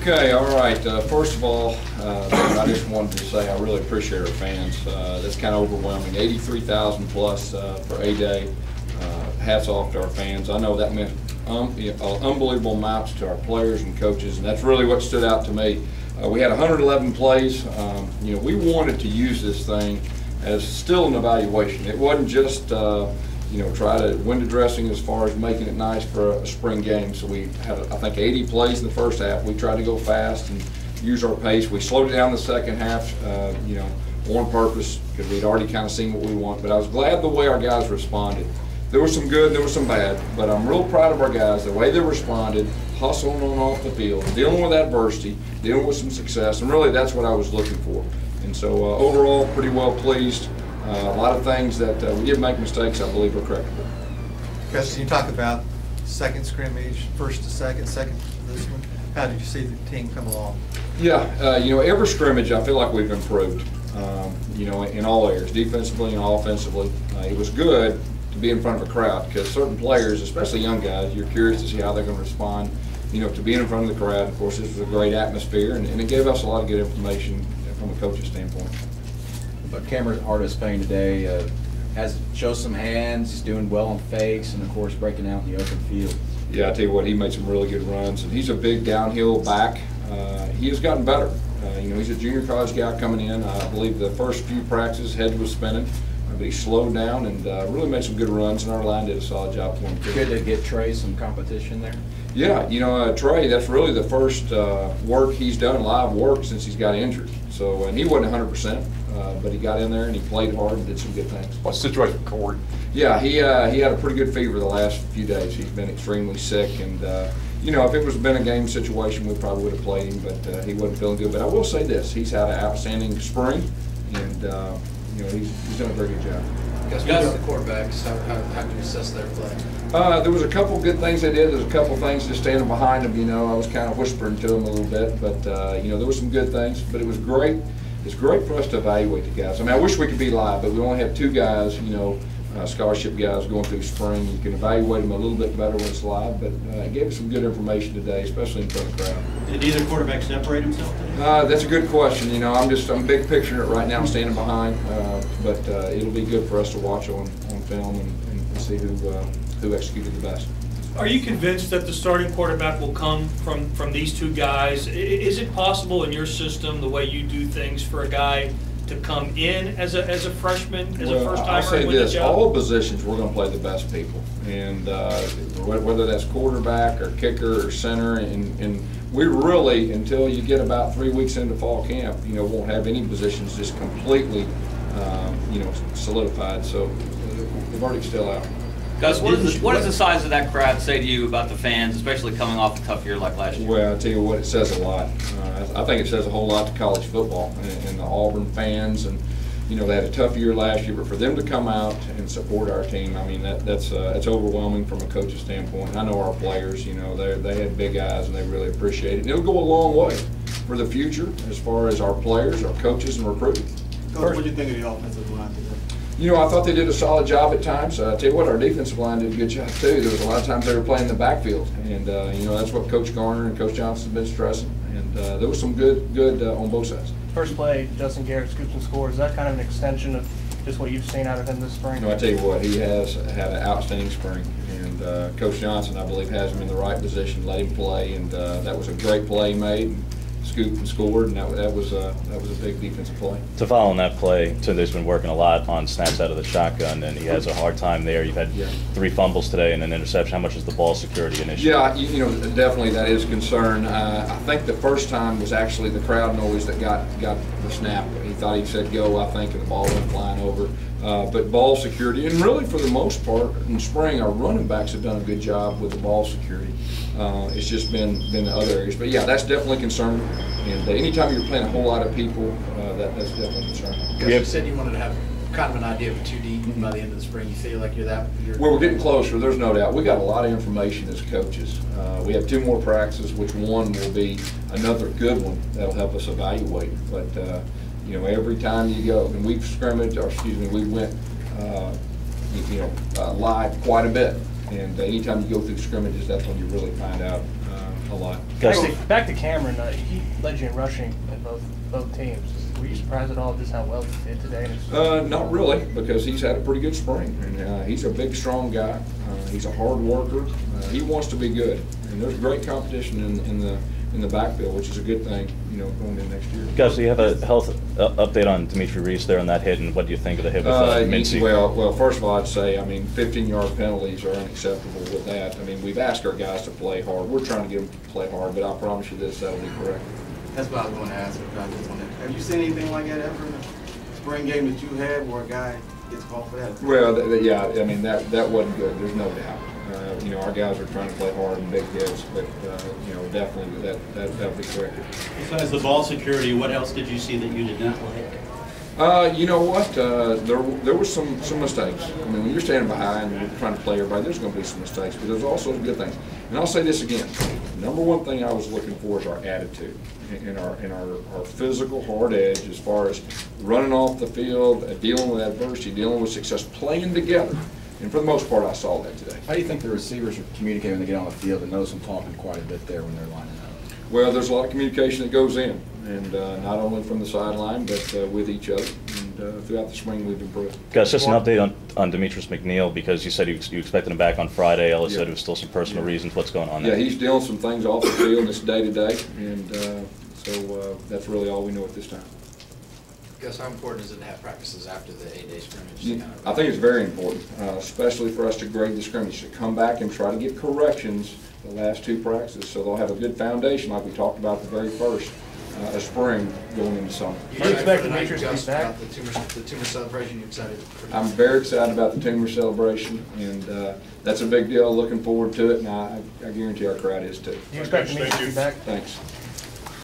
Okay, all right. First of all, I just wanted to say I really appreciate our fans. That's kind of overwhelming. 83,000 plus for A-Day. Hats off to our fans. I know that meant unbelievable amounts to our players and coaches, and that's really what stood out to me. We had 111 plays. We wanted to use this thing as still an evaluation. It wasn't just try to window dressing as far as making it nice for a spring game. So we had, I think, 80 plays in the first half. We tried to go fast and use our pace. We slowed it down the second half, on purpose because we'd already kind of seen what we want. But I was glad the way our guys responded. There was some good, there was some bad, but I'm real proud of our guys, the way they responded, hustling on off the field, dealing with adversity, dealing with some success, and really that's what I was looking for. And so overall, pretty well pleased. A lot of things that we did make mistakes, I believe, are correctable. Gus, you talk about second scrimmage, first to second to this one. How did you see the team come along? Yeah, every scrimmage I feel like we've improved, in all areas, defensively and offensively. It was good to be in front of a crowd because certain players, especially young guys, you're curious to see how they're going to respond, to being in front of the crowd. Of course, this was a great atmosphere, and it gave us a lot of good information from a coach's standpoint. But Cameron Artis playing today shows some hands. He's doing well on fakes, and of course breaking out in the open field. Yeah, I tell you what, he made some really good runs, and he's a big downhill back. He has gotten better. He's a junior college guy coming in. I believe the first few practices, head was spinning, but he slowed down and really made some good runs, and our line did a solid job for him too. Good to get Trey some competition there. Yeah, Trey, that's really the first work he's done, live work, since he's got injured. So, and he wasn't 100%. But he got in there and he played hard and did some good things. What's the situation with Corey? Yeah, he had a pretty good fever the last few days. He's been extremely sick, and if it was been a game situation, we probably would have played him, but he wasn't feeling good. But I will say this: he's had an outstanding spring, and he's done a very good job. Gus, what about the quarterbacks? How do you assess their play? There was a couple good things they did. There's a couple things just standing behind them. I was kind of whispering to them a little bit, but there were some good things. But it was great. It's great for us to evaluate the guys. I mean, I wish we could be live, but we only have two guys, scholarship guys going through spring. You can evaluate them a little bit better when it's live, but it gave us some good information today, especially in front of the crowd. Did either quarterback separate himself today? That's a good question. I'm big picturing it right now, standing behind, but it'll be good for us to watch on film and see who executed the best. Are you convinced that the starting quarterback will come from these two guys? Is it possible in your system, the way you do things, for a guy to come in as a freshman, as a first timer? I'll say this: all positions we're going to play the best people, and whether that's quarterback or kicker or center, and we really, until you get about 3 weeks into fall camp, won't have any positions just completely, solidified. So the verdict's still out. Gus, what does the size of that crowd say to you about the fans, especially coming off a tough year like last year? Well, I tell you what, it says a lot. I think it says a whole lot to college football and the Auburn fans. And they had a tough year last year, but for them to come out and support our team, I mean, that's overwhelming from a coach's standpoint. I know our players, they had big eyes and they really appreciate it. And it'll go a long way for the future as far as our players, our coaches, and recruiting. Coach, what do you think of the offensive line today? I thought they did a solid job at times. I tell you what, our defensive line did a good job too. There was a lot of times they were playing in the backfield, and that's what Coach Garner and Coach Johnson have been stressing. And there was some good on both sides. First play, Justin Garrett scoops and scores. Is that kind of an extension of just what you've seen out of him this spring? I tell you what, he has had an outstanding spring, and Coach Johnson, I believe, has him in the right position, let him play, and that was a great play made. Scooped and scored, and that was a big defensive play. To follow on that play, Tunde's been working a lot on snaps out of the shotgun, and he has a hard time there. You've had 3 fumbles today and an interception. How much is the ball security an issue? Yeah, definitely that is a concern. I think the first time was actually the crowd noise that got the snap. He thought he said go, I think, and the ball went flying over. But ball security, and really for the most part in spring, our running backs have done a good job with the ball security. It's just been the other areas. But yeah, that's definitely concerning. And anytime you're playing a whole lot of people, that's definitely concerning. You said you wanted to have kind of an idea of a 2D by the end of the spring. You feel like you're we're getting closer, there's no doubt. We got a lot of information as coaches. We have 2 more practices, which one will be another good one that'll help us evaluate. But every time you go, and we've scrimmaged, we went live quite a bit. And anytime you go through scrimmages, that's when you really find out a lot. Gus, Back to Cameron, he led you in rushing in both teams. Were you surprised at all just how well he did today? Not really, because he's had a pretty good spring. And he's a big, strong guy. He's a hard worker. He wants to be good. And there's great competition in the backfield, which is a good thing, going into next year. Gus, do you have a health update on Dimitri Reese there on that hit, and what do you think of the hit with Mincy? Well, first of all, I'd say, 15-yard penalties are unacceptable with that. We've asked our guys to play hard. We're trying to get them to play hard, but I promise you this, that'll be correct. That's what I was going to ask. Have you seen anything like that ever in the spring game that you had where a guy gets called for that? Well, yeah, that wasn't good. There's no doubt. Our guys are trying to play hard and big hits, but definitely that'll be corrected. Besides the ball security, what else did you see that you did not like? You know what? There was some mistakes. When you're standing behind and you're trying to play everybody, there's going to be some mistakes, but there's also some good things. And I'll say this again: number one thing I was looking for is our attitude and our physical hard edge, as far as running off the field, dealing with adversity, dealing with success, playing together. And for the most part, I saw that today. How do you think the receivers are communicating when they get on the field? And notice them talking quite a bit there when they're lining up. Well, there's a lot of communication that goes in, and not only from the sideline, but with each other. And throughout the spring, we've improved. Gus, just an update on Demetrius McNeil, because you said you expected him back on Friday. Ellis said it was still some personal reasons. What's going on there? Yeah, he's dealing some things off the field. It's day-to-day, and so that's really all we know at this time. Gus, how important is it to have practices after the 8-day scrimmage? I think it's very important, especially for us to grade the scrimmage, to come back and try to get corrections the last two practices, so they'll have a good foundation like we talked about the very first spring going into summer. You expect Demetrius to be back? The tumor celebration, you excited? I'm very excited about the tumor celebration, and that's a big deal. Looking forward to it, and I guarantee our crowd is too. You expect Demetrius to be back? Thanks.